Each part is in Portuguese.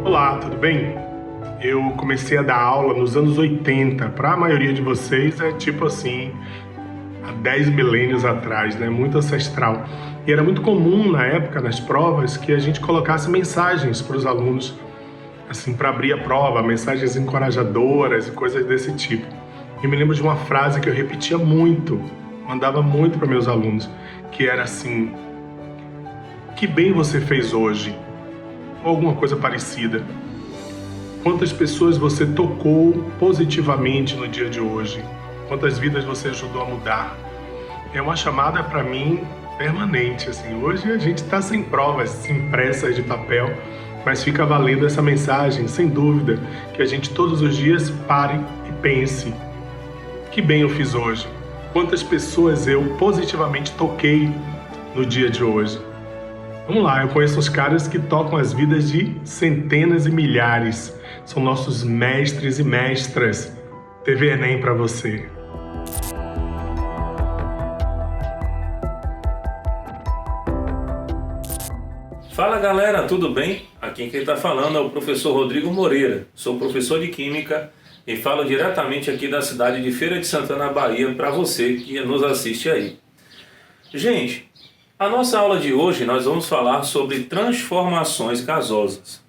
Olá, tudo bem? Eu comecei a dar aula nos anos 80. Para a maioria de vocês é tipo assim, há 10 milênios atrás, né? Muito ancestral. E era muito comum na época, nas provas, que a gente colocasse mensagens para os alunos, assim, para abrir a prova, mensagens encorajadoras e coisas desse tipo. E me lembro de uma frase que eu repetia muito, mandava muito para meus alunos, que era assim: que bem você fez hoje? Ou alguma coisa parecida. Quantas pessoas você tocou positivamente no dia de hoje? Quantas vidas você ajudou a mudar? É uma chamada para mim permanente. Assim, hoje a gente está sem provas impressas de papel, mas fica valendo essa mensagem, sem dúvida, que a gente todos os dias pare e pense: que bem eu fiz hoje? Quantas pessoas eu positivamente toquei no dia de hoje? Vamos lá, eu conheço os caras que tocam as vidas de centenas e milhares. São nossos mestres e mestras. TV Enem para você. Fala galera, tudo bem? Aqui quem está falando é o professor Rodrigo Moreira. Sou professor de Química e falo diretamente aqui da cidade de Feira de Santana, Bahia, para você que nos assiste aí. Gente, a nossa aula de hoje nós vamos falar sobre transformações gasosas.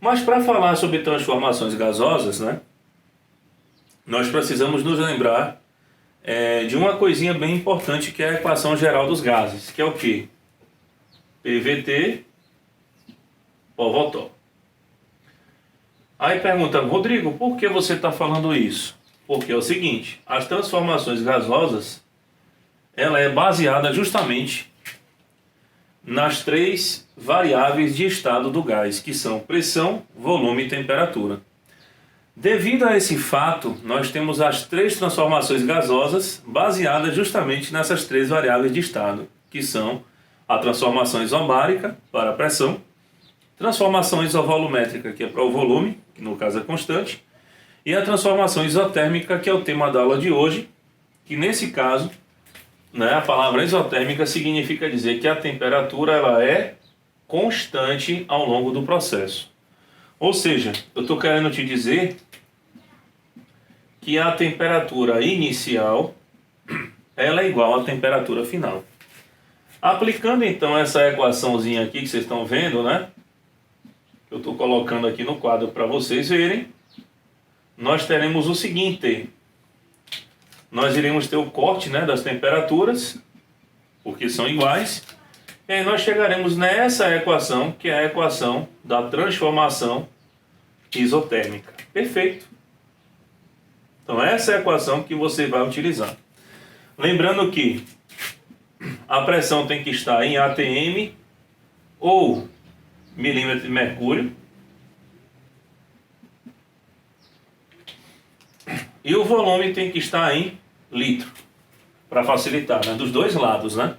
Mas para falar sobre transformações gasosas, né, nós precisamos nos lembrar de uma coisinha bem importante, que é a equação geral dos gases, que é o quê? PVT Pó-Voltó. Aí pergunta: Rodrigo, por que você está falando isso? Porque é o seguinte: as transformações gasosas, ela é baseada justamente nas três variáveis de estado do gás, que são pressão, volume e temperatura. Devido a esse fato, nós temos as três transformações gasosas baseadas justamente nessas três variáveis de estado, que são a transformação isobárica para a pressão, transformação isovolumétrica, que é para o volume, que no caso é constante, e a transformação isotérmica, que é o tema da aula de hoje, que nesse caso, né, a palavra isotérmica significa dizer que a temperatura ela é constante ao longo do processo. Ou seja, eu estou querendo te dizer que a temperatura inicial ela é igual à temperatura final. Aplicando então essa equaçãozinha aqui que vocês estão vendo, né? Eu estou colocando aqui no quadro para vocês verem. Nós teremos o seguinte: nós iremos ter o corte, né, das temperaturas, porque são iguais, e aí nós chegaremos nessa equação, que é a equação da transformação isotérmica. Perfeito. Então essa é a equação que você vai utilizar. Lembrando que a pressão tem que estar em atm ou milímetro de mercúrio, e o volume tem que estar em litro, para facilitar, né? Dos dois lados, né?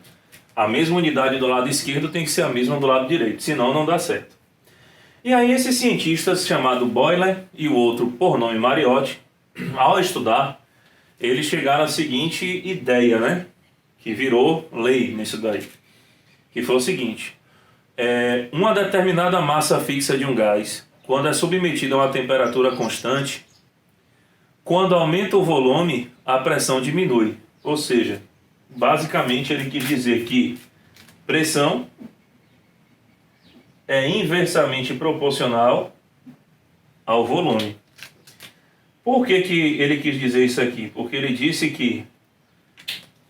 A mesma unidade do lado esquerdo tem que ser a mesma do lado direito, senão não dá certo. E aí esses cientistas, chamado Boyle e o outro por nome Mariotti, ao estudar, eles chegaram à seguinte ideia, né? Que virou lei nisso daí, que foi o seguinte: uma determinada massa fixa de um gás, quando é submetida a uma temperatura constante, quando aumenta o volume, a pressão diminui. Ou seja, basicamente ele quis dizer que pressão é inversamente proporcional ao volume. Por que ele quis dizer isso aqui? Porque ele disse que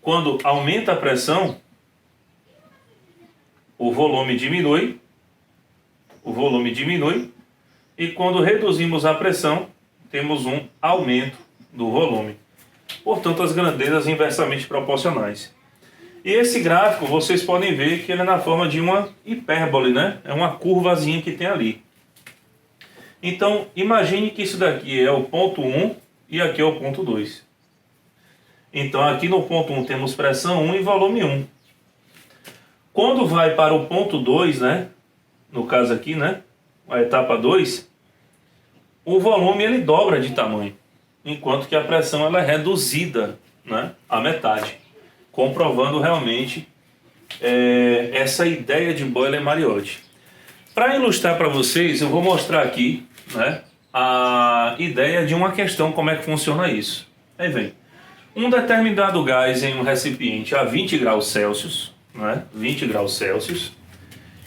quando aumenta a pressão, o volume diminui, e quando reduzimos a pressão, temos um aumento do volume. Portanto, as grandezas inversamente proporcionais. E esse gráfico, vocês podem ver que ele é na forma de uma hipérbole, né? É uma curvazinha que tem ali. Então, imagine que isso daqui é o ponto 1 e aqui é o ponto 2. Então aqui no ponto 1 temos pressão 1 e volume 1. Quando vai para o ponto 2, né, no caso aqui, né, a etapa 2, o volume ele dobra de tamanho, enquanto que a pressão ela é reduzida, né, à metade, comprovando realmente essa ideia de Boyle-Mariotti. Para ilustrar para vocês, eu vou mostrar aqui, né, a ideia de uma questão, como é que funciona isso. Aí vem, um determinado gás em um recipiente a 20 graus Celsius, né, 20 graus Celsius,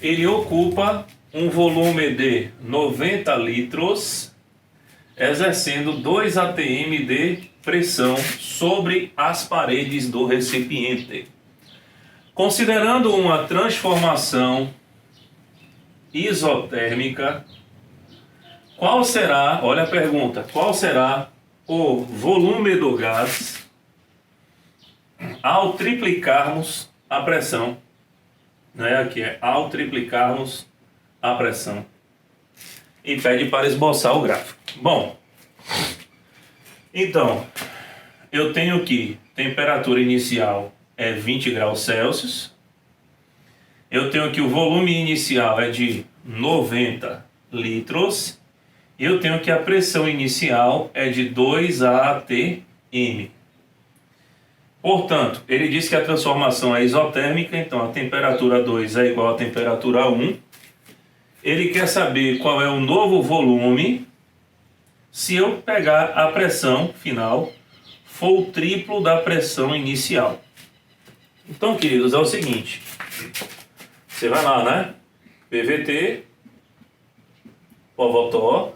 ele ocupa um volume de 90 litros, exercendo 2 atm de pressão sobre as paredes do recipiente. Considerando uma transformação isotérmica, qual será, olha a pergunta, qual será o volume do gás ao triplicarmos a pressão? Né? Aqui é ao triplicarmos a pressão. E pede para esboçar o gráfico. Bom, então, eu tenho que temperatura inicial é 20 graus Celsius. Eu tenho que o volume inicial é de 90 litros. E eu tenho que a pressão inicial é de 2 atm. Portanto, ele diz que a transformação é isotérmica, então a temperatura 2 é igual à temperatura 1. Ele quer saber qual é o novo volume se eu pegar a pressão final for o triplo da pressão inicial. Então, queridos, é o seguinte. Você vai lá, né? PVT, Povotó.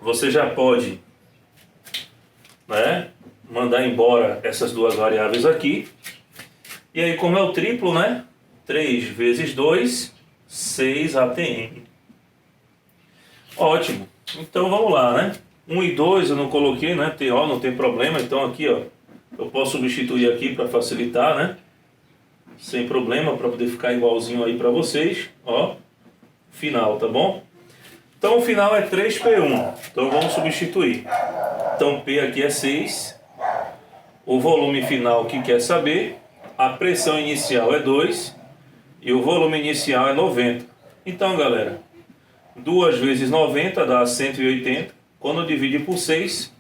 Você já pode, né, mandar embora essas duas variáveis aqui. E aí, como é o triplo, né? 3 vezes 2, 6 atm. Ótimo. Então vamos lá, né? 1 e 2 eu não coloquei, né? TO não tem problema. Então aqui, ó, eu posso substituir aqui para facilitar, né? Sem problema, para poder ficar igualzinho aí para vocês. Ó, final, tá bom? Então o final é 3P1. Então vamos substituir. Então P aqui é 6. O volume final que quer saber. A pressão inicial é 2. E o volume inicial é 90. Então, galera, 2 vezes 90 dá 180. Quando divide por 6,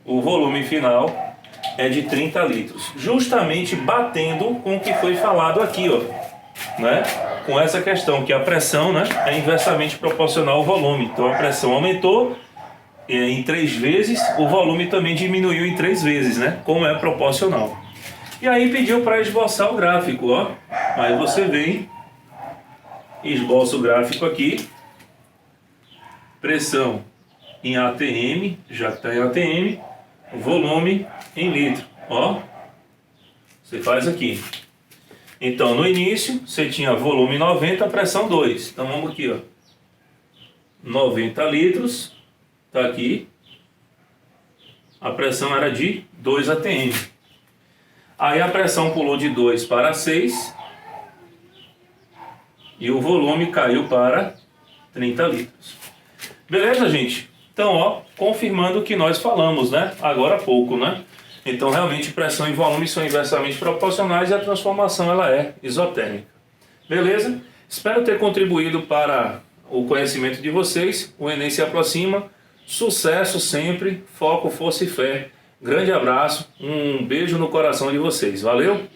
o volume final é de 30 litros. Justamente batendo com o que foi falado aqui, ó, né? Com essa questão que a pressão, né, é inversamente proporcional ao volume. Então a pressão aumentou em 3 vezes, o volume também diminuiu em 3 vezes, né? Como é proporcional. E aí pediu para esboçar o gráfico, ó. Aí você vem, esboça o gráfico aqui. Pressão em ATM, já está em ATM. Volume em litro, ó. Você faz aqui. Então no início você tinha volume 90, pressão 2. Então vamos aqui, ó. 90 litros, tá aqui. A pressão era de 2 atm. Aí a pressão pulou de 2 para 6 e o volume caiu para 30 litros. Beleza, gente? Então, ó, confirmando o que nós falamos, né? Agora há pouco, né? Então, realmente, pressão e volume são inversamente proporcionais e a transformação ela é isotérmica. Beleza? Espero ter contribuído para o conhecimento de vocês. O Enem se aproxima. Sucesso sempre, foco, força e fé. Grande abraço, um beijo no coração de vocês. Valeu?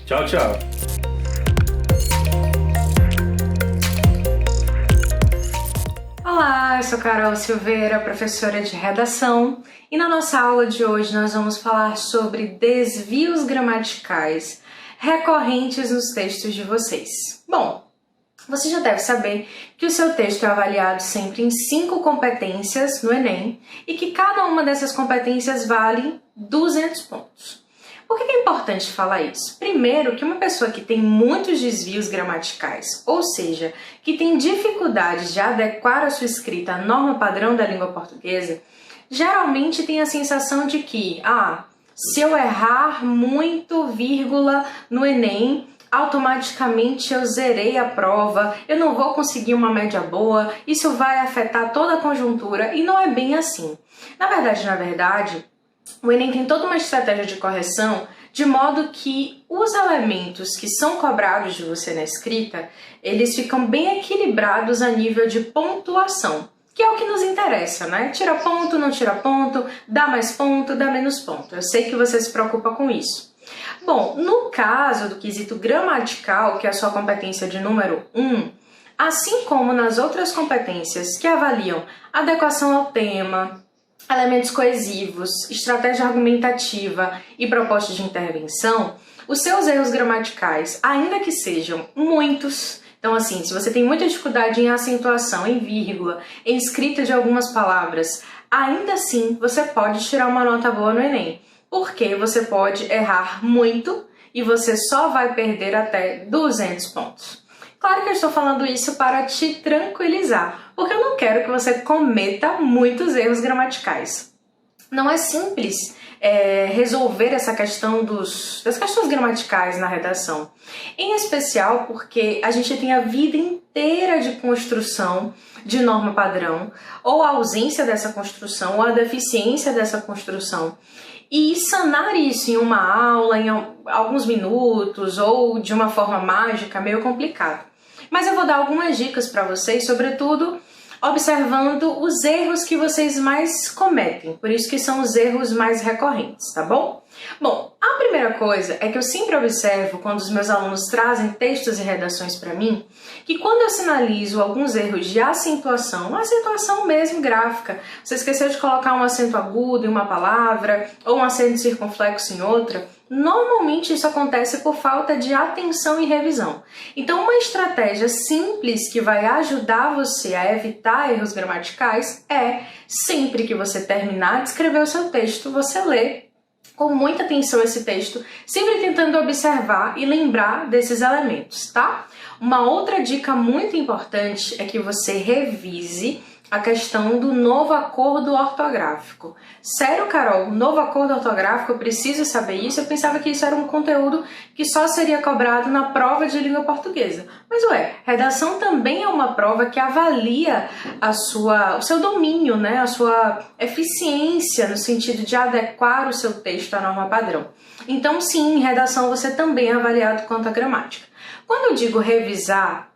Tchau, tchau. Olá, eu sou Carol Silveira, professora de redação, e na nossa aula de hoje nós vamos falar sobre desvios gramaticais recorrentes nos textos de vocês. Bom, você já deve saber que o seu texto é avaliado sempre em 5 competências no Enem e que cada uma dessas competências vale 200 pontos. Por que é importante falar isso? Primeiro, que uma pessoa que tem muitos desvios gramaticais, ou seja, que tem dificuldade de adequar a sua escrita à norma padrão da língua portuguesa, geralmente tem a sensação de que, se eu errar muito vírgula no Enem, automaticamente eu zerei a prova, eu não vou conseguir uma média boa, isso vai afetar toda a conjuntura, e não é bem assim. Na verdade, o Enem tem toda uma estratégia de correção de modo que os elementos que são cobrados de você na escrita, eles ficam bem equilibrados a nível de pontuação, que é o que nos interessa, né? Tira ponto, não tira ponto, dá mais ponto, dá menos ponto. Eu sei que você se preocupa com isso. Bom, no caso do quesito gramatical, que é a sua competência de número 1, assim como nas outras competências que avaliam adequação ao tema, elementos coesivos, estratégia argumentativa e proposta de intervenção, os seus erros gramaticais, ainda que sejam muitos, então assim, se você tem muita dificuldade em acentuação, em vírgula, em escrita de algumas palavras, ainda assim você pode tirar uma nota boa no Enem, porque você pode errar muito e você só vai perder até 200 pontos. Claro que eu estou falando isso para te tranquilizar, porque eu não quero que você cometa muitos erros gramaticais. Não é simples resolver essa questão das questões gramaticais na redação. Em especial porque a gente tem a vida inteira de construção de norma padrão, ou a ausência dessa construção, ou a deficiência dessa construção. E sanar isso em uma aula, em alguns minutos, ou de uma forma mágica, é meio complicado. Mas eu vou dar algumas dicas para vocês, sobretudo observando os erros que vocês mais cometem, por isso que são os erros mais recorrentes, tá bom? Bom, a primeira coisa é que eu sempre observo quando os meus alunos trazem textos e redações para mim, que quando eu sinalizo alguns erros de acentuação mesmo gráfica, você esqueceu de colocar um acento agudo em uma palavra ou um acento circunflexo em outra, normalmente isso acontece por falta de atenção e revisão. Então, uma estratégia simples que vai ajudar você a evitar erros gramaticais é, sempre que você terminar de escrever o seu texto, você lê com muita atenção esse texto, sempre tentando observar e lembrar desses elementos, tá? Uma outra dica muito importante é que você revise a questão do novo acordo ortográfico. Sério, Carol, novo acordo ortográfico, eu preciso saber isso? Eu pensava que isso era um conteúdo que só seria cobrado na prova de língua portuguesa. Mas redação também é uma prova que avalia o seu domínio, né? A sua eficiência no sentido de adequar o seu texto à norma padrão. Então sim, em redação você também é avaliado quanto à gramática. Quando eu digo revisar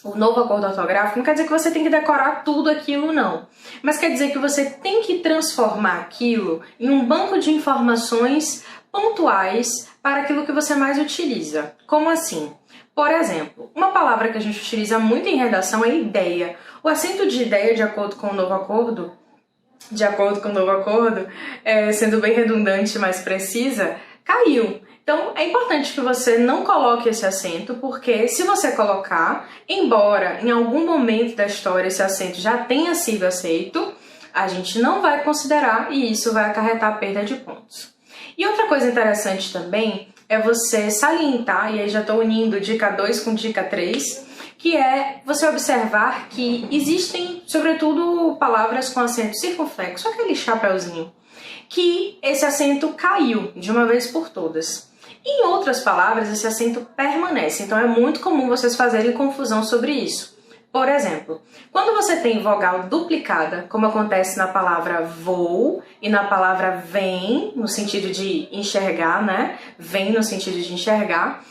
o novo acordo ortográfico, não quer dizer que você tem que decorar tudo aquilo, não. Mas quer dizer que você tem que transformar aquilo em um banco de informações pontuais para aquilo que você mais utiliza. Como assim? Por exemplo, uma palavra que a gente utiliza muito em redação é ideia. O acento de ideia, de acordo com o novo acordo, sendo bem redundante e mais precisa, caiu. Então, é importante que você não coloque esse acento, porque se você colocar, embora em algum momento da história esse acento já tenha sido aceito, a gente não vai considerar e isso vai acarretar perda de pontos. E outra coisa interessante também é você salientar, e aí já estou unindo dica 2 com dica 3, que é você observar que existem, sobretudo, palavras com acento circunflexo, aquele chapeuzinho, que esse acento caiu de uma vez por todas. Em outras palavras, esse acento permanece, então é muito comum vocês fazerem confusão sobre isso. Por exemplo, quando você tem vogal duplicada, como acontece na palavra vou e na palavra vem, no sentido de enxergar, né? Vem no sentido de enxergar,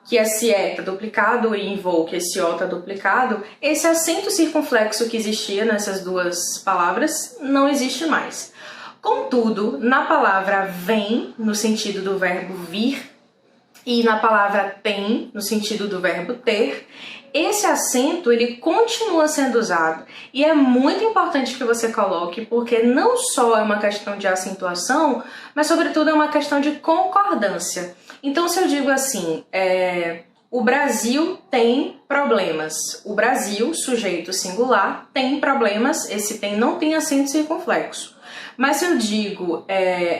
que esse é está duplicado, e em vou, que esse o está duplicado, esse acento circunflexo que existia nessas duas palavras não existe mais. Contudo, na palavra vem, no sentido do verbo vir, e na palavra tem, no sentido do verbo ter, esse acento ele continua sendo usado e é muito importante que você coloque, porque não só é uma questão de acentuação, mas sobretudo é uma questão de concordância. Então, se eu digo assim, o Brasil tem problemas. O Brasil, sujeito singular, tem problemas, esse tem não tem acento circunflexo. Mas se eu digo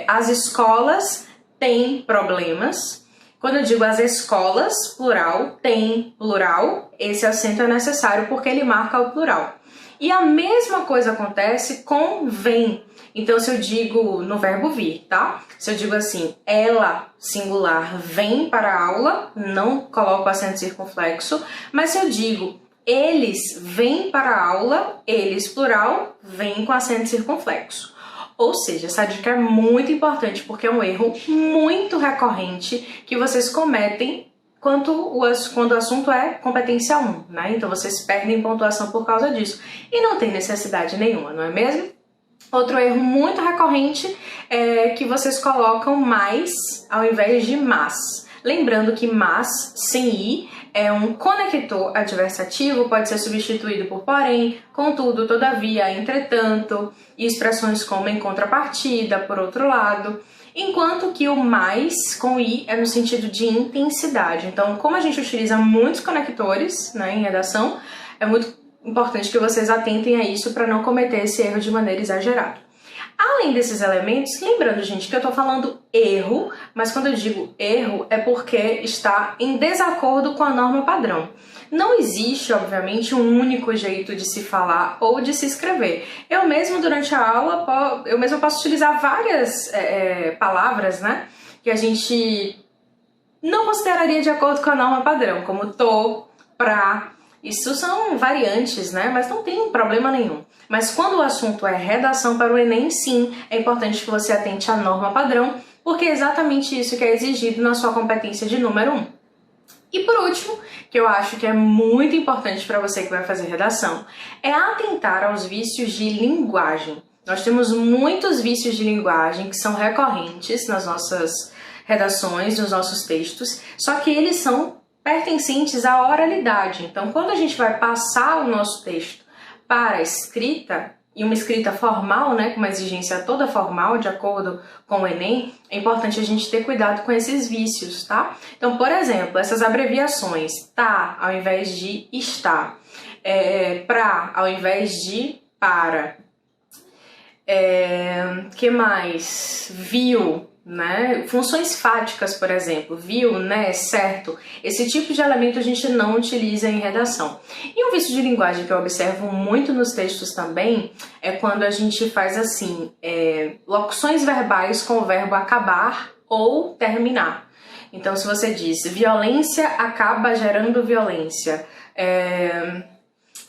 as escolas têm problemas, quando eu digo as escolas, plural, tem plural, esse acento é necessário porque ele marca o plural. E a mesma coisa acontece com vem. Então, se eu digo no verbo vir, tá? Se eu digo assim, ela, singular, vem para a aula, não coloco acento circunflexo, mas se eu digo eles vêm para a aula, eles, plural, vêm com acento circunflexo. Ou seja, essa dica é muito importante porque é um erro muito recorrente que vocês cometem quando o assunto é competência 1, né? Então vocês perdem pontuação por causa disso. E não tem necessidade nenhuma, não é mesmo? Outro erro muito recorrente é que vocês colocam mais ao invés de mas. Lembrando que mas, sem i, é um conector adversativo, pode ser substituído por porém, contudo, todavia, entretanto, e expressões como em contrapartida, por outro lado. Enquanto que o mais com i é no sentido de intensidade. Então, como a gente utiliza muitos conectores, né, em redação, é muito importante que vocês atentem a isso para não cometer esse erro de maneira exagerada. Além desses elementos, lembrando, gente, que eu estou falando erro, mas quando eu digo erro é porque está em desacordo com a norma padrão. Não existe, obviamente, um único jeito de se falar ou de se escrever. Eu mesmo, durante a aula, posso utilizar várias palavras, né, que a gente não consideraria de acordo com a norma padrão, como tô, pra. Isso são variantes, né? Mas não tem problema nenhum. Mas quando o assunto é redação para o Enem, sim, é importante que você atente à norma padrão, porque é exatamente isso que é exigido na sua competência de número 1. E por último, que eu acho que é muito importante para você que vai fazer redação, é atentar aos vícios de linguagem. Nós temos muitos vícios de linguagem que são recorrentes nas nossas redações, nos nossos textos, só que eles são pertencentes à oralidade. Então, quando a gente vai passar o nosso texto para a escrita, e uma escrita formal, né, com uma exigência toda formal, de acordo com o Enem, é importante a gente ter cuidado com esses vícios, tá? Então, por exemplo, essas abreviações, tá ao invés de está, pra ao invés de para, que mais? Viu, né? Funções fáticas, por exemplo, viu, né, certo? Esse tipo de elemento a gente não utiliza em redação. E um vício de linguagem que eu observo muito nos textos também é quando a gente faz assim, locuções verbais com o verbo acabar ou terminar. Então, se você diz violência acaba gerando violência,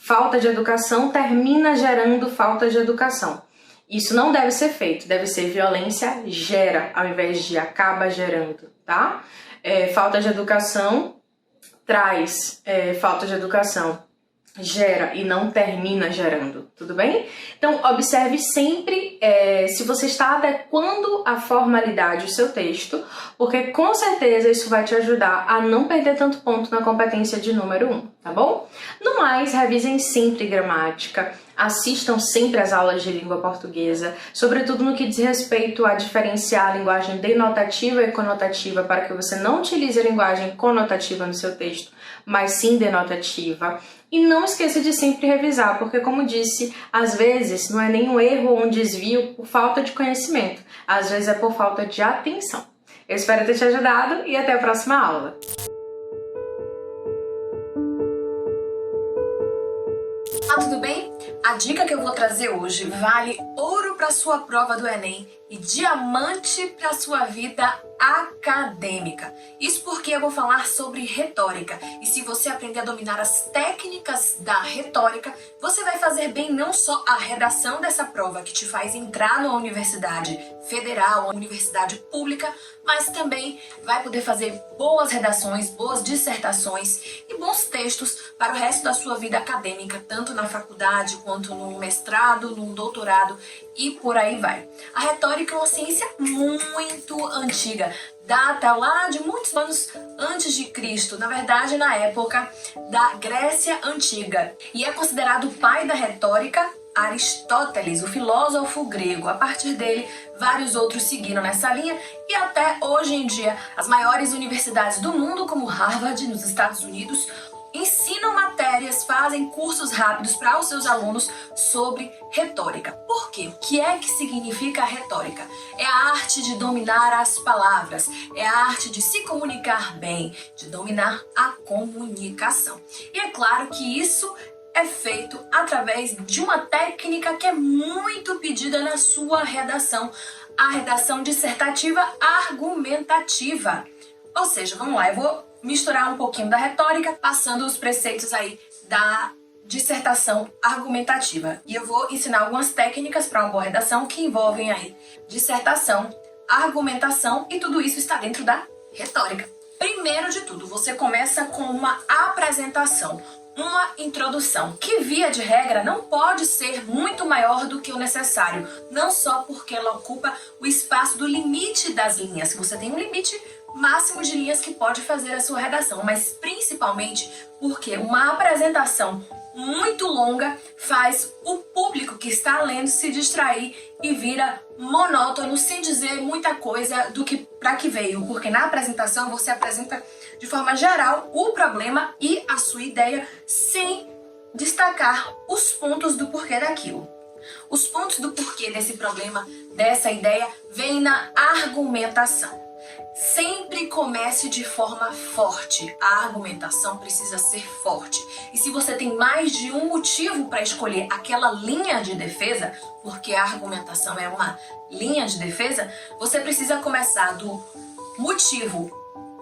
falta de educação termina gerando falta de educação. Isso não deve ser feito, deve ser violência gera, ao invés de acaba gerando, tá? Falta de educação traz falta de educação, gera e não termina gerando, tudo bem? Então, observe sempre se você está adequando a formalidade do seu texto, porque com certeza isso vai te ajudar a não perder tanto ponto na competência de número 1, tá bom? No mais, revisem sempre gramática, assistam sempre às aulas de língua portuguesa, sobretudo no que diz respeito a diferenciar a linguagem denotativa e conotativa, para que você não utilize a linguagem conotativa no seu texto, mas sim denotativa. E não esqueça de sempre revisar, porque, como disse, às vezes não é nenhum erro ou um desvio por falta de conhecimento, às vezes é por falta de atenção. Eu espero ter te ajudado e até a próxima aula! Tudo bem? A dica que eu vou trazer hoje vale ouro para sua prova do Enem e diamante para sua vida acadêmica. Isso porque eu vou falar sobre retórica. E se você aprender a dominar as técnicas da retórica, você vai fazer bem não só a redação dessa prova que te faz entrar numa universidade federal, uma universidade pública, mas também vai poder fazer boas redações, boas dissertações e bons textos para o resto da sua vida acadêmica, tanto na faculdade quanto no mestrado, no doutorado e por aí vai. A retórica é uma ciência muito antiga, data lá de muitos anos antes de Cristo, na verdade na época da Grécia Antiga, e é considerado o pai da retórica Aristóteles, o filósofo grego. A partir dele, vários outros seguiram nessa linha e até hoje em dia as maiores universidades do mundo, como Harvard nos Estados Unidos, ensinam matérias, fazem cursos rápidos para os seus alunos sobre retórica. Por quê? O que é que significa a retórica? É a arte de dominar as palavras, é a arte de se comunicar bem, de dominar a comunicação. E é claro que isso é feito através de uma técnica que é muito pedida na sua redação, a redação dissertativa argumentativa. Ou seja, vamos lá, eu vou misturar um pouquinho da retórica, passando os preceitos aí da dissertação argumentativa. E eu vou ensinar algumas técnicas para uma boa redação que envolvem aí dissertação, argumentação, e tudo isso está dentro da retórica. Primeiro de tudo, você começa com uma apresentação, uma introdução, que via de regra não pode ser muito maior do que o necessário, não só porque ela ocupa o espaço do limite das linhas, você tem um limite máximo de linhas que pode fazer a sua redação, mas principalmente porque uma apresentação muito longa faz o público que está lendo se distrair e vira monótono, sem dizer muita coisa do que para que veio, porque na apresentação você apresenta de forma geral o problema e a sua ideia sem destacar os pontos do porquê daquilo. Os pontos do porquê desse problema, dessa ideia, vêm na argumentação. Sempre comece de forma forte. A argumentação precisa ser forte. E se você tem mais de um motivo para escolher aquela linha de defesa, porque a argumentação é uma linha de defesa, você precisa começar do motivo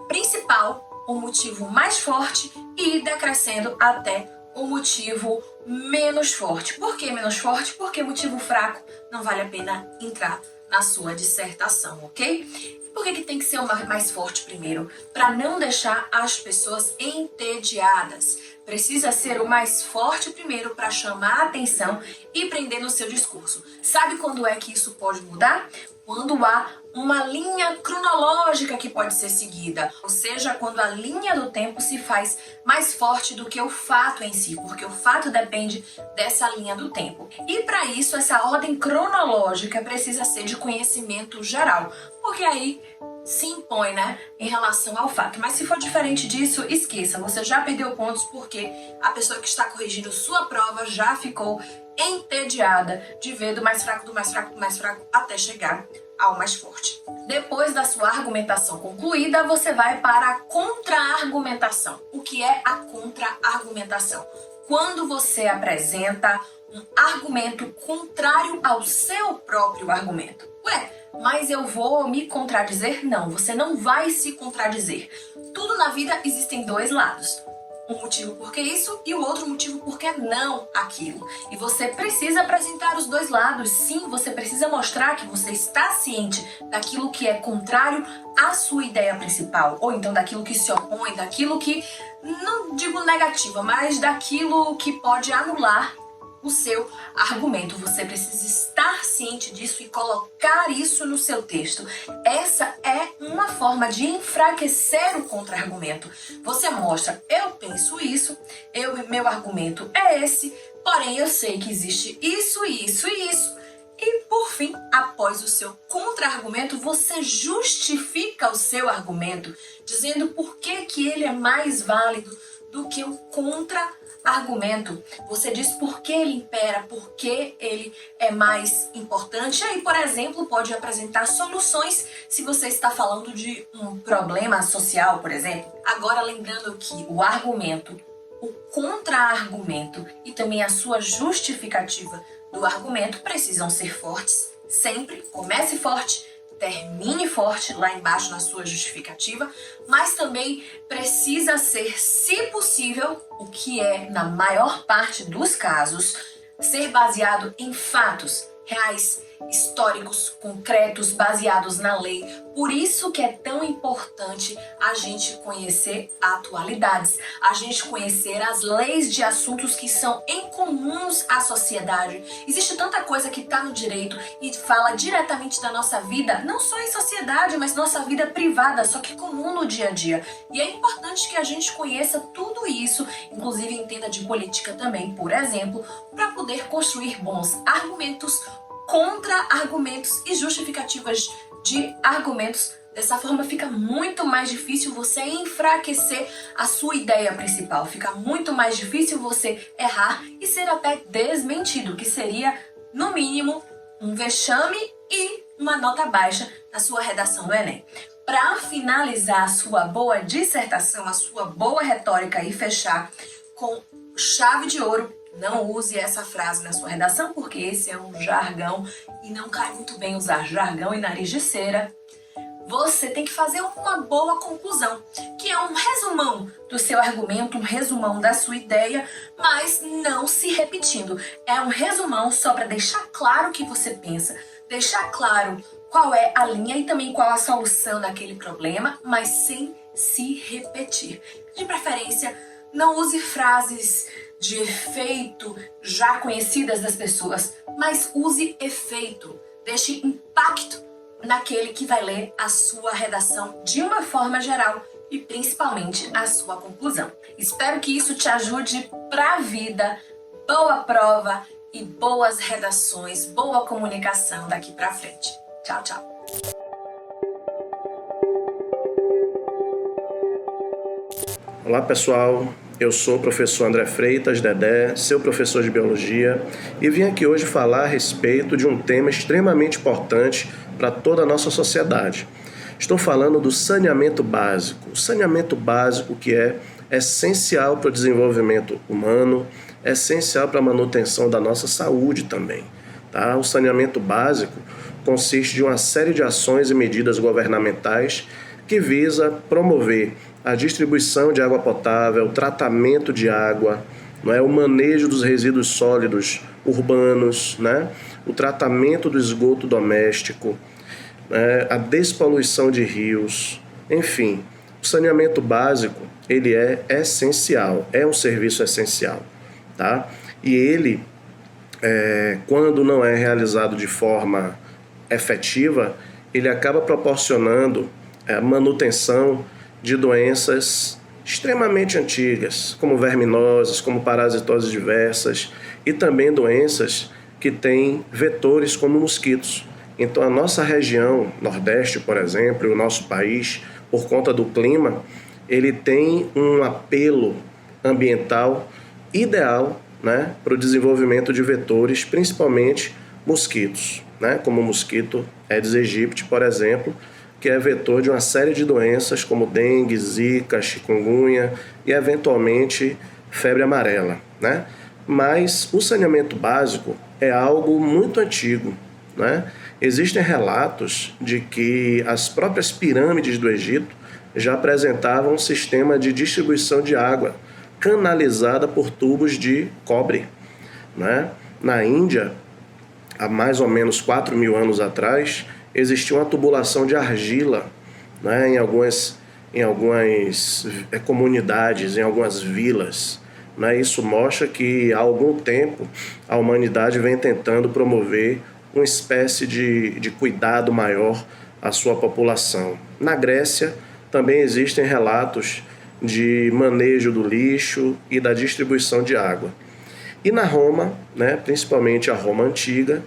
principal, o motivo mais forte, e ir decrescendo até o motivo menos forte. Por que menos forte? Porque motivo fraco não vale a pena entrar na sua dissertação, ok? Por que tem que ser o mais forte primeiro? Para não deixar as pessoas entediadas. Precisa ser o mais forte primeiro para chamar a atenção e prender no seu discurso. Sabe quando é que isso pode mudar? Quando há uma linha cronológica que pode ser seguida, ou seja, quando a linha do tempo se faz mais forte do que o fato em si, porque o fato depende dessa linha do tempo. E para isso, essa ordem cronológica precisa ser de conhecimento geral, porque aí se impõe, né, em relação ao fato. Mas se for diferente disso, esqueça, você já perdeu pontos porque a pessoa que está corrigindo sua prova já ficou entediada de ver do mais fraco, do mais fraco, do mais fraco, até chegar ao mais forte. Depois da sua argumentação concluída, você vai para a contra-argumentação. O que é a contra-argumentação? Quando você apresenta um argumento contrário ao seu próprio argumento. Ué, mas eu vou me contradizer? Não, você não vai se contradizer. Tudo na vida existem dois lados. Um motivo por que isso e o outro motivo por que não aquilo. E você precisa apresentar os dois lados. Sim, você precisa mostrar que você está ciente daquilo que é contrário à sua ideia principal. Ou então daquilo que se opõe, daquilo que, não digo negativa, mas daquilo que pode anular o seu argumento. Você precisa estar ciente disso e colocar isso no seu texto. Essa é uma forma de enfraquecer o contra-argumento. Você mostra, eu penso isso, meu argumento é esse, porém eu sei que existe isso, isso e isso. E por fim, após o seu contra-argumento, você justifica o seu argumento, dizendo por que ele é mais válido do que o contra-argumento. Você diz por que ele impera, por que ele é mais importante. E aí, por exemplo, pode apresentar soluções se você está falando de um problema social, por exemplo. Agora, lembrando que o argumento, o contra-argumento e também a sua justificativa do argumento precisam ser fortes. Sempre comece forte, termine forte lá embaixo na sua justificativa, mas também precisa ser, se possível, o que é na maior parte dos casos, ser baseado em fatos reais, históricos, concretos, baseados na lei. Por isso que é tão importante a gente conhecer atualidades, a gente conhecer as leis de assuntos que são incomuns à sociedade. Existe tanta coisa que está no direito e fala diretamente da nossa vida, não só em sociedade, mas nossa vida privada, só que comum no dia a dia. E é importante que a gente conheça tudo isso, inclusive entenda de política também, por exemplo, para poder construir bons argumentos, contra-argumentos e justificativas de argumentos. Dessa forma fica muito mais difícil você enfraquecer a sua ideia principal, fica muito mais difícil você errar e ser até desmentido, que seria, no mínimo, um vexame e uma nota baixa na sua redação do Enem. Para finalizar a sua boa dissertação, a sua boa retórica e fechar com chave de ouro, Não use essa frase na sua redação, porque esse é um jargão e não cai muito bem usar jargão e nariz de cera. Você tem que fazer uma boa conclusão, que é um resumão do seu argumento, um resumão da sua ideia, mas não se repetindo. É um resumão só para deixar claro o que você pensa, deixar claro qual é a linha e também qual a solução daquele problema, mas sem se repetir. De preferência, não use frases de efeito já conhecidas das pessoas, mas use efeito, deixe impacto naquele que vai ler a sua redação de uma forma geral e principalmente a sua conclusão. Espero que isso te ajude para a vida. Boa prova e boas redações, boa comunicação daqui para frente. Tchau, tchau. Olá pessoal, eu sou o professor André Freitas, Dedé, seu professor de Biologia, e vim aqui hoje falar a respeito de um tema extremamente importante para toda a nossa sociedade. Estou falando do saneamento básico. O saneamento básico que é essencial para o desenvolvimento humano, é essencial para a manutenção da nossa saúde também. Tá? O saneamento básico consiste de uma série de ações e medidas governamentais que visa promover a distribuição de água potável, o tratamento de água, o manejo dos resíduos sólidos urbanos, o tratamento do esgoto doméstico, a despoluição de rios, enfim. O saneamento básico, ele é essencial, é um serviço essencial, tá? E ele, quando não é realizado de forma efetiva, ele acaba proporcionando a manutenção de doenças extremamente antigas, como verminoses, como parasitoses diversas e também doenças que têm vetores como mosquitos. Então a nossa região Nordeste, por exemplo, e o nosso país, por conta do clima, ele tem um apelo ambiental ideal, para o desenvolvimento de vetores, principalmente mosquitos, como o mosquito Aedes aegypti, por exemplo, que é vetor de uma série de doenças como dengue, zika, chikungunya e eventualmente febre amarela, Mas o saneamento básico é algo muito antigo, Existem relatos de que as próprias pirâmides do Egito já apresentavam um sistema de distribuição de água canalizada por tubos de cobre, Na Índia, há mais ou menos 4.000 anos atrás, existia uma tubulação de argila, em algumas comunidades, em algumas vilas. Isso mostra que há algum tempo a humanidade vem tentando promover uma espécie de cuidado maior à sua população. Na Grécia também existem relatos de manejo do lixo e da distribuição de água. E na Roma, principalmente a Roma antiga,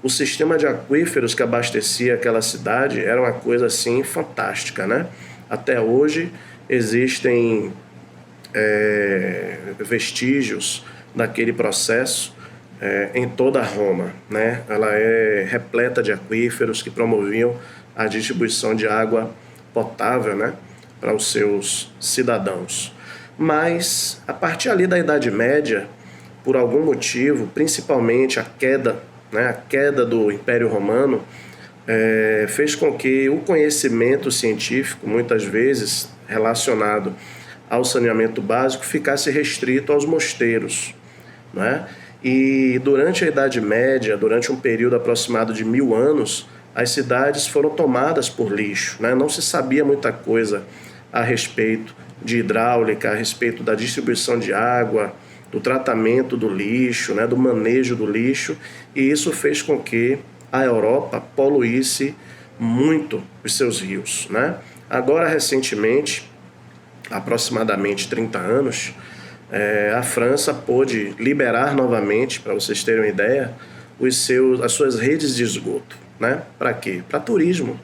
o sistema de aquíferos que abastecia aquela cidade era uma coisa assim fantástica, Até hoje existem vestígios daquele processo em toda Roma, Ela é repleta de aquíferos que promoviam a distribuição de água potável, para os seus cidadãos. Mas a partir ali da Idade Média, por algum motivo, principalmente a queda do Império Romano, fez com que o conhecimento científico, muitas vezes relacionado ao saneamento básico, ficasse restrito aos mosteiros. E durante a Idade Média, durante um período aproximado de 1000 anos, as cidades foram tomadas por lixo. Não se sabia muita coisa a respeito de hidráulica, a respeito da distribuição de água, do tratamento do lixo, do manejo do lixo, e isso fez com que a Europa poluísse muito os seus rios. Agora, recentemente, aproximadamente 30 anos, a França pôde liberar novamente, para vocês terem uma ideia, as suas redes de esgoto. Para quê? Para turismo.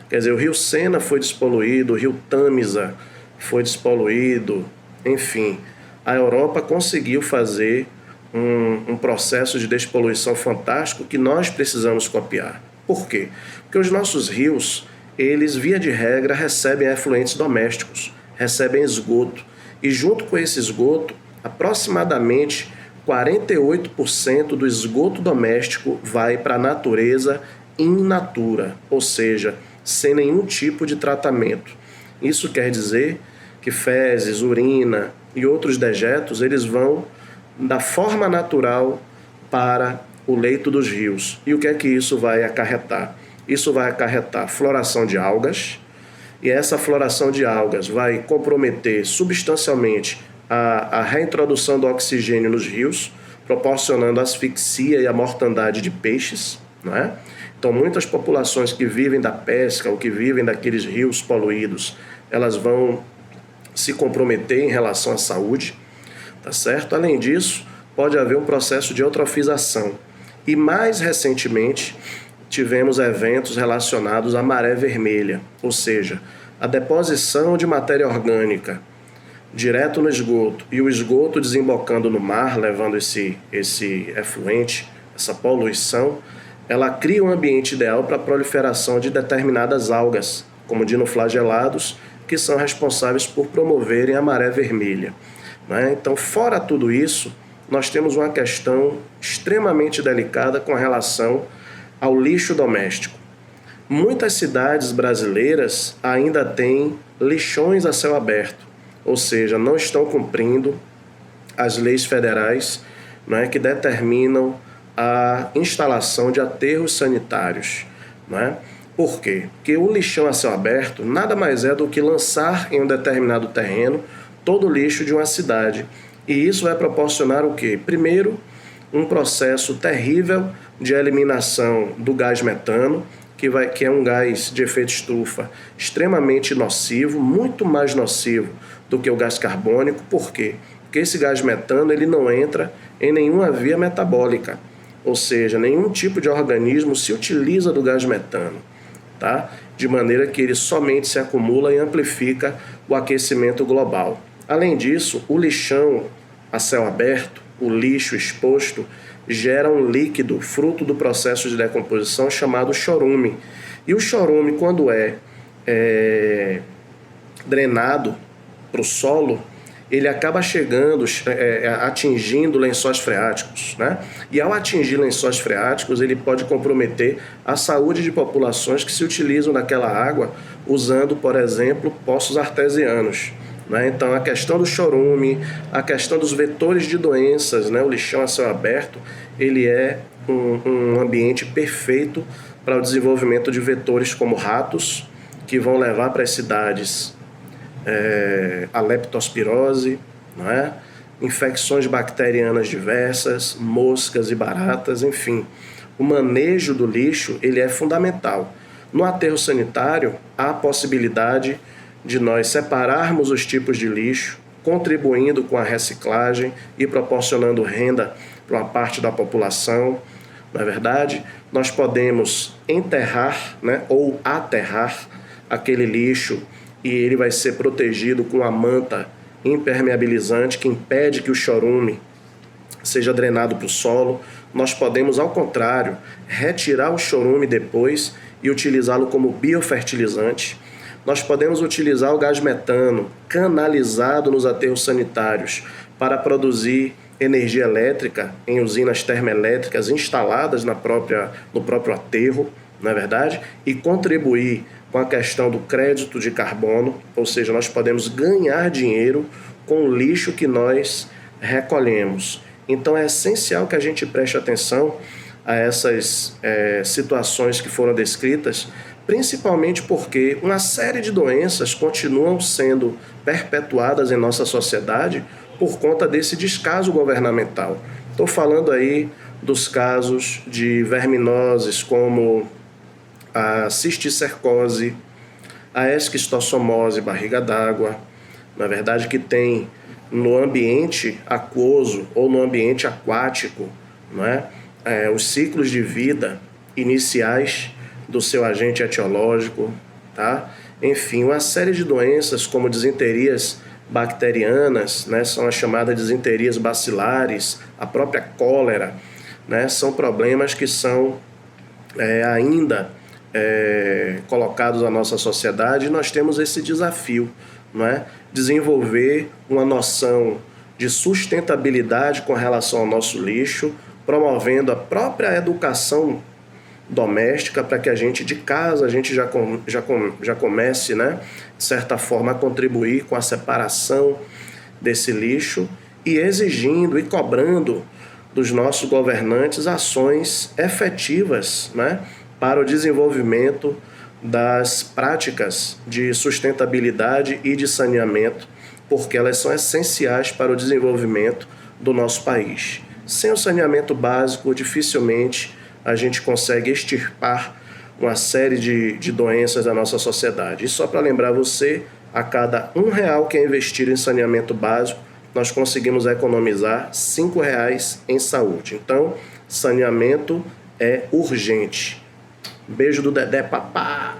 Quer dizer, o rio Sena foi despoluído, o rio Tâmisa foi despoluído, enfim. A Europa conseguiu fazer um processo de despoluição fantástico que nós precisamos copiar. Por quê? Porque os nossos rios, eles, via de regra, recebem efluentes domésticos, recebem esgoto. E junto com esse esgoto, aproximadamente 48% do esgoto doméstico vai para a natureza in natura, ou seja, sem nenhum tipo de tratamento. Isso quer dizer que fezes, urina e outros dejetos, eles vão da forma natural para o leito dos rios. E o que é que isso vai acarretar? Isso vai acarretar floração de algas, e essa floração de algas vai comprometer substancialmente a reintrodução do oxigênio nos rios, proporcionando asfixia e a mortandade de peixes, não é? Então, muitas populações que vivem da pesca ou que vivem daqueles rios poluídos, elas vão se comprometer em relação à saúde, tá certo? Além disso, pode haver um processo de eutrofização. E mais recentemente, tivemos eventos relacionados à maré vermelha, ou seja, a deposição de matéria orgânica direto no esgoto e o esgoto desembocando no mar, levando esse efluente, essa poluição, ela cria um ambiente ideal para a proliferação de determinadas algas, como dinoflagelados, que são responsáveis por promoverem a maré vermelha, né? Então, fora tudo isso, nós temos uma questão extremamente delicada com relação ao lixo doméstico. Muitas cidades brasileiras ainda têm lixões a céu aberto, ou seja, não estão cumprindo as leis federais, né, que determinam a instalação de aterros sanitários, né? Por quê? Porque o lixão a céu aberto nada mais é do que lançar em um determinado terreno todo o lixo de uma cidade. E isso vai proporcionar o quê? Primeiro, um processo terrível de eliminação do gás metano, que é um gás de efeito estufa extremamente nocivo, muito mais nocivo do que o gás carbônico. Por quê? Porque esse gás metano ele não entra em nenhuma via metabólica, ou seja, nenhum tipo de organismo se utiliza do gás metano, tá? De maneira que ele somente se acumula e amplifica o aquecimento global. Além disso, o lixão a céu aberto, o lixo exposto, gera um líquido fruto do processo de decomposição chamado chorume. E o chorume, quando é drenado para o solo, ele acaba chegando, atingindo lençóis freáticos, né? E ao atingir lençóis freáticos, ele pode comprometer a saúde de populações que se utilizam daquela água usando, por exemplo, poços artesianos, né? Então, a questão do chorume, a questão dos vetores de doenças, né? O lixão a céu aberto, ele é um ambiente perfeito para o desenvolvimento de vetores como ratos, que vão levar para as cidades a leptospirose, não é? Infecções bacterianas diversas, moscas e baratas, enfim. O manejo do lixo ele é fundamental. No aterro sanitário, há a possibilidade de nós separarmos os tipos de lixo, contribuindo com a reciclagem e proporcionando renda para uma parte da população. Na verdade, nós podemos enterrar, né, ou aterrar aquele lixo e ele vai ser protegido com a manta impermeabilizante que impede que o chorume seja drenado para o solo. Nós podemos, ao contrário, retirar o chorume depois e utilizá-lo como biofertilizante. Nós podemos utilizar o gás metano canalizado nos aterros sanitários para produzir energia elétrica em usinas termoelétricas instaladas no próprio aterro, não é verdade? E contribuir com a questão do crédito de carbono, ou seja, nós podemos ganhar dinheiro com o lixo que nós recolhemos. Então é essencial que a gente preste atenção a essas situações que foram descritas, principalmente porque uma série de doenças continuam sendo perpetuadas em nossa sociedade por conta desse descaso governamental. Estou falando aí dos casos de verminoses como a cisticercose, a esquistossomose, barriga d'água, na verdade que tem no ambiente aquoso ou no ambiente aquático, não é? Os ciclos de vida iniciais do seu agente etiológico, tá? Enfim, uma série de doenças como disenterias bacterianas, né? São as chamadas disenterias bacilares, a própria cólera, né? São problemas que são ainda colocados à nossa sociedade, e nós temos esse desafio, não é? Desenvolver uma noção de sustentabilidade com relação ao nosso lixo, promovendo a própria educação doméstica para que a gente de casa a gente já comece, né, de certa forma, a contribuir com a separação desse lixo e exigindo e cobrando dos nossos governantes ações efetivas, né, para o desenvolvimento das práticas de sustentabilidade e de saneamento, porque elas são essenciais para o desenvolvimento do nosso país. Sem o saneamento básico, dificilmente a gente consegue extirpar uma série de doenças da nossa sociedade. E só para lembrar você, a cada R$1 que é investido em saneamento básico, nós conseguimos economizar R$5 em saúde. Então, saneamento é urgente. Beijo do Dedé, papá!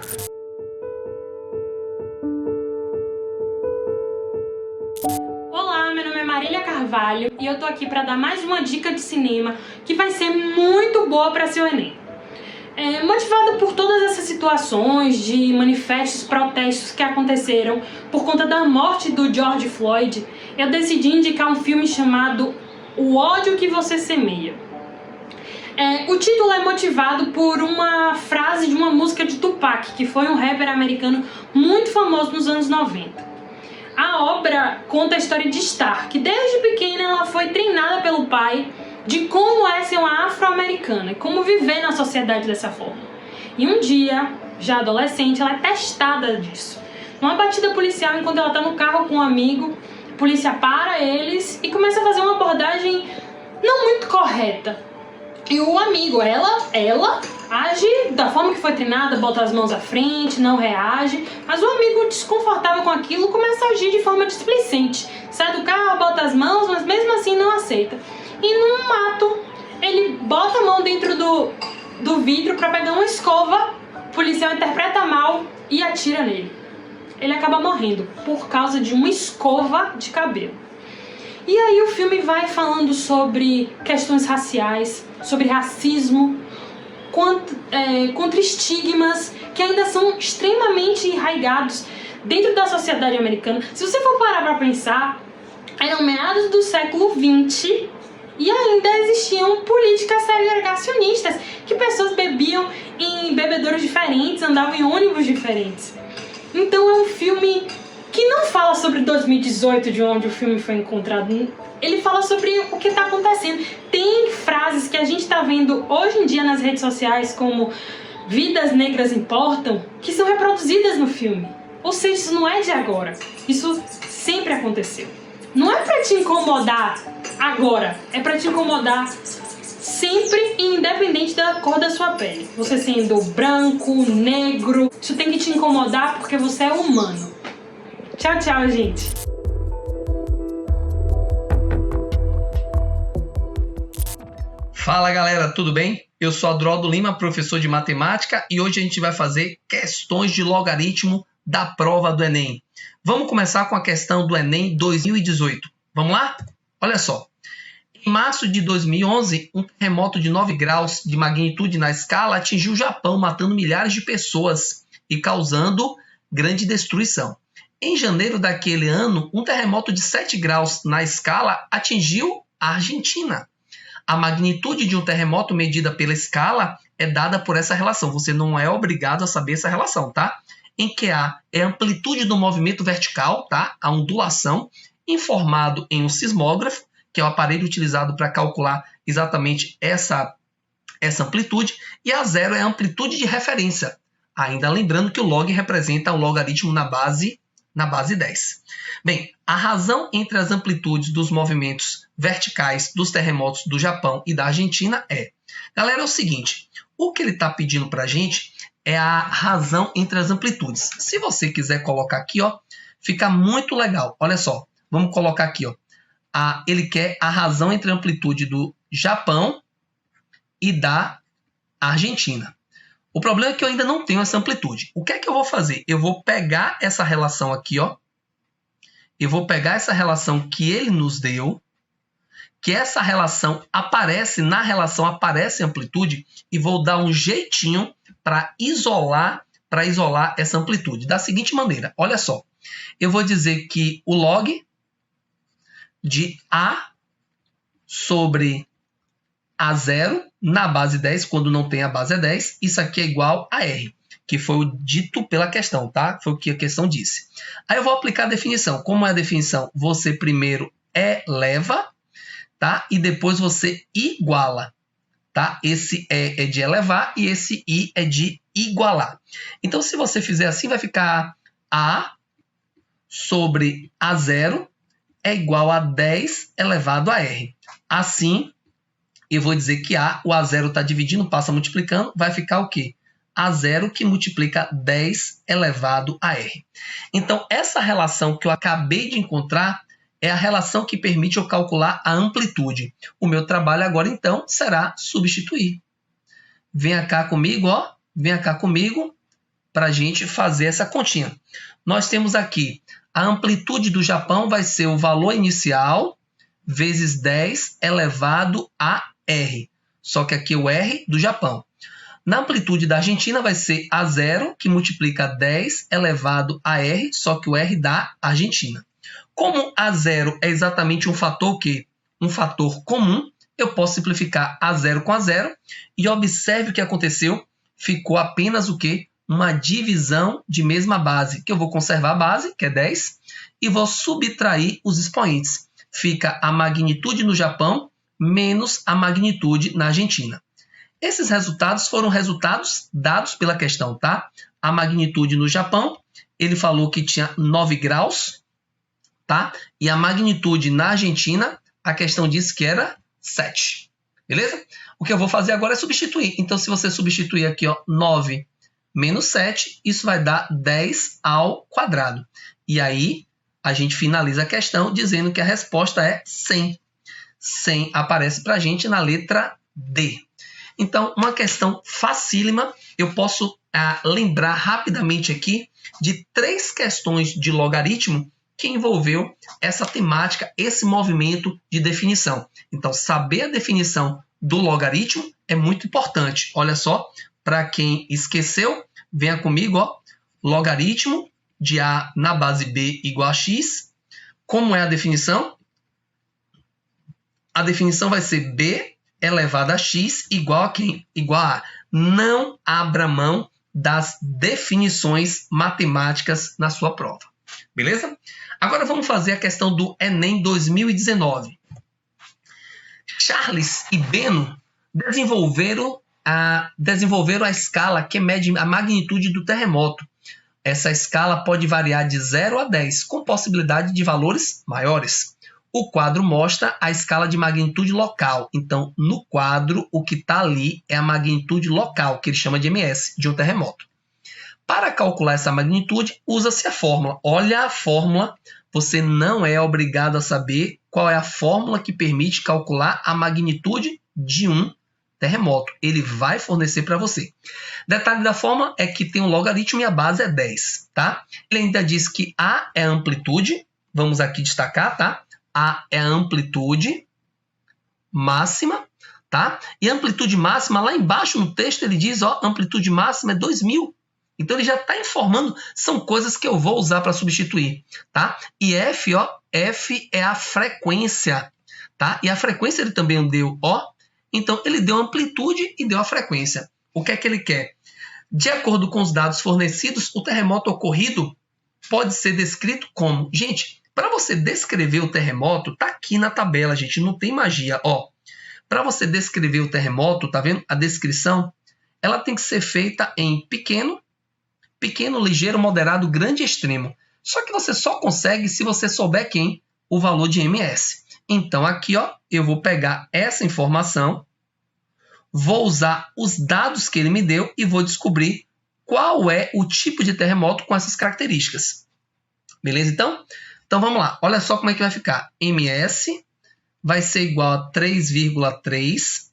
Olá, meu nome é Marília Carvalho e eu tô aqui para dar mais uma dica de cinema que vai ser muito boa para seu Enem. Motivada por todas essas situações de manifestos, protestos que aconteceram por conta da morte do George Floyd, eu decidi indicar um filme chamado O Ódio que Você Semeia. O título é motivado por uma frase de uma música de Tupac, que foi um rapper americano muito famoso nos anos 90. A obra conta a história de Star, que desde pequena ela foi treinada pelo pai de como é ser uma afro-americana e como viver na sociedade dessa forma. E um dia, já adolescente, ela é testada disso. Numa batida policial, enquanto ela está no carro com um amigo, a polícia para eles e começa a fazer uma abordagem não muito correta. E o amigo, ela age da forma que foi treinada, bota as mãos à frente, não reage, mas o amigo, desconfortável com aquilo, começa a agir de forma displicente. Sai do carro, bota as mãos, mas mesmo assim não aceita. E num ato, ele bota a mão dentro do vidro para pegar uma escova, o policial interpreta mal e atira nele. Ele acaba morrendo por causa de uma escova de cabelo. E aí o filme vai falando sobre questões raciais, sobre racismo, contra estigmas que ainda são extremamente arraigados dentro da sociedade americana. Se você for parar para pensar, eram meados do século XX e ainda existiam políticas segregacionistas, que pessoas bebiam em bebedouros diferentes, andavam em ônibus diferentes. Então é um filme que não fala sobre 2018, de onde o filme foi encontrado. Ele fala sobre o que está acontecendo. Tem frases que a gente está vendo hoje em dia nas redes sociais, como vidas negras importam, que são reproduzidas no filme. Ou seja, isso não é de agora. Isso sempre aconteceu. Não é para te incomodar agora, é para te incomodar sempre, independente da cor da sua pele. Você sendo branco, negro, isso tem que te incomodar porque você é humano. Tchau, tchau, gente! Fala galera, tudo bem? Eu sou Adroaldo Lima, professor de matemática, e hoje a gente vai fazer questões de logaritmo da prova do Enem. Vamos começar com a questão do Enem 2018. Vamos lá? Olha só. Em março de 2011, um terremoto de 9 graus de magnitude na escala atingiu o Japão, matando milhares de pessoas e causando grande destruição. Em janeiro daquele ano, um terremoto de 7 graus na escala atingiu a Argentina. A magnitude de um terremoto medida pela escala é dada por essa relação. Você não é obrigado a saber essa relação, tá? Em que A é a amplitude do movimento vertical, tá? A ondulação, informado em um sismógrafo, que é o aparelho utilizado para calcular exatamente essa amplitude, e a 0 é a amplitude de referência. Ainda lembrando que o log representa o logaritmo na base 10. Bem, a razão entre as amplitudes dos movimentos verticais dos terremotos do Japão e da Argentina é... Galera, é o seguinte, o que ele está pedindo para a gente é a razão entre as amplitudes. Se você quiser colocar aqui, ó, fica muito legal. Olha só, vamos colocar aqui, ó. Ele quer a razão entre a amplitude do Japão e da Argentina. O problema é que eu ainda não tenho essa amplitude. O que é que eu vou fazer? Eu vou pegar essa relação aqui, ó. Eu vou pegar essa relação que ele nos deu, que essa relação aparece, na relação aparece a amplitude, e vou dar um jeitinho para isolar essa amplitude. Da seguinte maneira, olha só. Eu vou dizer que o log de A sobre A0 na base 10, quando não tem a base é 10, isso aqui é igual a R, que foi o dito pela questão, tá? Foi o que a questão disse. Aí eu vou aplicar a definição. Como é a definição? Você primeiro eleva, tá? E depois você iguala, tá? Esse E é de elevar e esse I é de igualar. Então, se você fizer assim, vai ficar A sobre A0 é igual a 10 elevado a R. Assim, eu vou dizer que o A0 está dividindo, passa multiplicando, vai ficar o quê? A0 que multiplica 10 elevado a R. Então, essa relação que eu acabei de encontrar é a relação que permite eu calcular a amplitude. O meu trabalho agora, então, será substituir. Venha cá comigo, ó. Venha cá comigo para a gente fazer essa continha. Nós temos aqui a amplitude do Japão vai ser o valor inicial vezes 10 elevado a R. Só que aqui é o R do Japão. Na amplitude da Argentina vai ser A0, que multiplica 10 elevado a R, só que o R da Argentina. Como A0 é exatamente um fator o quê? Um fator comum, eu posso simplificar A0 com A0 e observe o que aconteceu. Ficou apenas o quê? Uma divisão de mesma base, que eu vou conservar a base, que é 10, e vou subtrair os expoentes. Fica a magnitude no Japão menos a magnitude na Argentina. Esses resultados foram resultados dados pela questão, tá? A magnitude no Japão, ele falou que tinha 9 graus, tá? E a magnitude na Argentina, a questão disse que era 7. Beleza? O que eu vou fazer agora é substituir. Então, se você substituir aqui, ó, 9 menos 7, isso vai dar 10 ao quadrado. E aí, a gente finaliza a questão dizendo que a resposta é 100. 100 aparece para a gente na letra D. Então, uma questão facílima. Eu posso lembrar rapidamente aqui de 3 questões de logaritmo que envolveu essa temática, esse movimento de definição. Então, saber a definição do logaritmo é muito importante. Olha só, para quem esqueceu, venha comigo, ó. Logaritmo de A na base B igual a X. Como é a definição? A definição vai ser B elevado a X igual a quem? Igual a. Não abra mão das definições matemáticas na sua prova. Beleza? Agora vamos fazer a questão do Enem 2019. Charles e Beno desenvolveram a escala que mede a magnitude do terremoto. Essa escala pode variar de 0 a 10, com possibilidade de valores maiores. O quadro mostra a escala de magnitude local. Então, no quadro, o que está ali é a magnitude local, que ele chama de MS, de um terremoto. Para calcular essa magnitude, usa-se a fórmula. Olha a fórmula, você não é obrigado a saber qual é a fórmula que permite calcular a magnitude de um terremoto. Ele vai fornecer para você. Detalhe da fórmula é que tem um logaritmo e a base é 10, tá? Ele ainda diz que A é a amplitude, vamos aqui destacar, tá? A é a amplitude máxima, tá? E a amplitude máxima, lá embaixo no texto, ele diz, ó, amplitude máxima é 2000. Então, ele já está informando, são coisas que eu vou usar para substituir, tá? E F, ó, F é a frequência, tá? E a frequência ele também deu, ó. Então, ele deu a amplitude e deu a frequência. O que é que ele quer? De acordo com os dados fornecidos, o terremoto ocorrido pode ser descrito como... Gente, para você descrever o terremoto, tá aqui na tabela, gente, não tem magia, ó. Para você descrever o terremoto, tá vendo? A descrição, ela tem que ser feita em pequeno, ligeiro, moderado, grande e extremo. Só que você só consegue se você souber quem? O valor de MS. Então, aqui, ó, eu vou pegar essa informação, vou usar os dados que ele me deu e vou descobrir qual é o tipo de terremoto com essas características. Beleza, então? Então, vamos lá. Olha só como é que vai ficar. MS vai ser igual a 3,3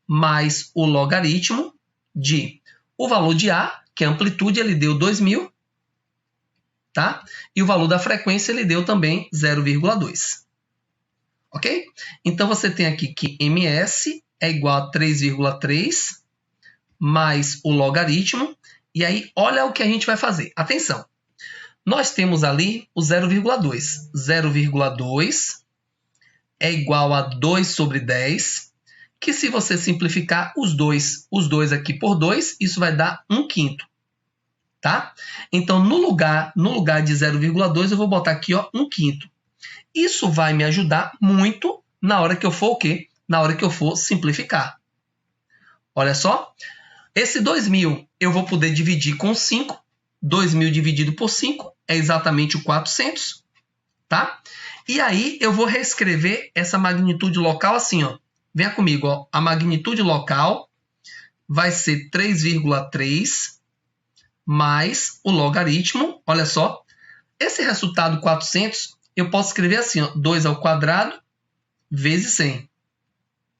mais o logaritmo de o valor de A, que é a amplitude, ele deu 2000, tá? E o valor da frequência, ele deu também 0,2. Ok? Então, você tem aqui que MS é igual a 3,3 mais o logaritmo. E aí, olha o que a gente vai fazer. Atenção! Nós temos ali o 0,2. 0,2 é igual a 2 sobre 10, que se você simplificar os dois aqui por 2, isso vai dar 1/5. Tá? Então, no lugar de 0,2, eu vou botar aqui, ó, 1/5. Isso vai me ajudar muito na hora que eu for o quê? Na hora que eu for simplificar. Olha só, esse 2.000 eu vou poder dividir com 5. 2.000 dividido por 5 é exatamente o 400, tá? E aí eu vou reescrever essa magnitude local assim, ó. Venha comigo, ó. A magnitude local vai ser 3,3 mais o logaritmo. Olha só, esse resultado 400 eu posso escrever assim, ó, 2 ao quadrado vezes 100,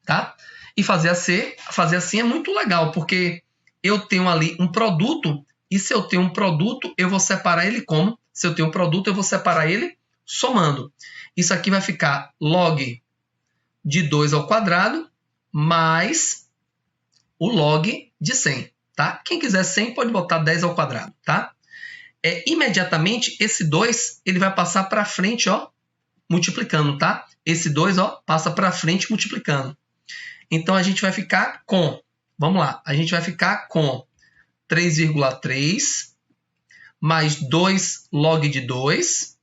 tá? E fazer assim é muito legal, porque eu tenho ali um produto, e se eu tenho um produto, eu vou separar ele como? Se eu tenho um produto, eu vou separar ele somando. Isso aqui vai ficar log de 2 ao quadrado mais o log de 100, tá? Quem quiser 100 pode botar 10 ao quadrado, tá? Imediatamente, esse 2 ele vai passar para frente, ó, multiplicando, tá? Esse 2, ó, passa para frente multiplicando. Então, a gente vai ficar com, vamos lá, a gente vai ficar com 3,3 mais 2 log de 2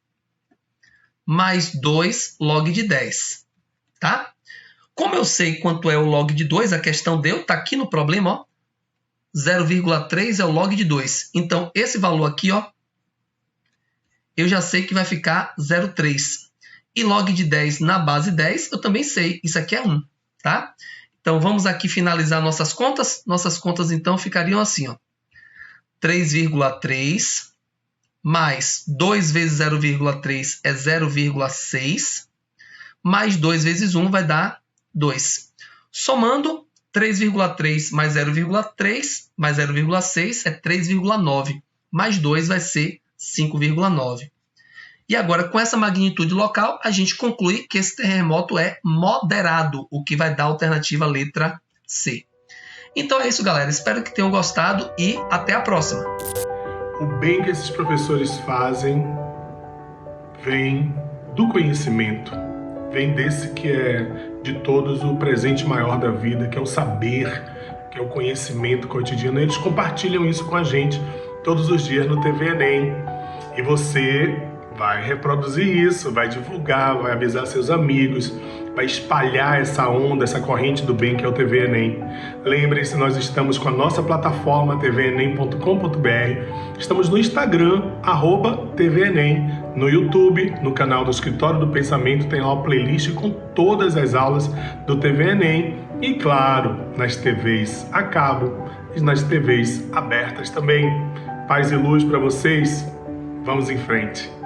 mais 2 log de 10, tá? Como eu sei quanto é o log de 2, a questão deu, tá aqui no problema, ó, 0,3 é o log de 2. Então, esse valor aqui, ó, eu já sei que vai ficar 0,3. E log de 10 na base 10, eu também sei, isso aqui é 1, tá? Então, vamos aqui finalizar nossas contas. Nossas contas, então, ficariam assim, ó. 3,3 mais 2 vezes 0,3 é 0,6, mais 2 vezes 1 vai dar 2. Somando, 3,3 mais 0,3 mais 0,6 é 3,9, mais 2 vai ser 5,9. E agora, com essa magnitude local, a gente conclui que esse terremoto é moderado, o que vai dar a alternativa letra C. Então é isso, galera. Espero que tenham gostado e até a próxima. O bem que esses professores fazem vem do conhecimento, vem desse que é de todos o presente maior da vida, que é o saber, que é o conhecimento cotidiano. Eles compartilham isso com a gente todos os dias no TV Enem. E você vai reproduzir isso, vai divulgar, vai avisar seus amigos, vai espalhar essa onda, essa corrente do bem que é o TV Enem. Lembrem-se, nós estamos com a nossa plataforma tvenem.com.br, estamos no Instagram, @TVEnem, no YouTube, no canal do Escritório do Pensamento, tem lá uma playlist com todas as aulas do TV Enem e, claro, nas TVs a cabo e nas TVs abertas também. Paz e luz para vocês, vamos em frente.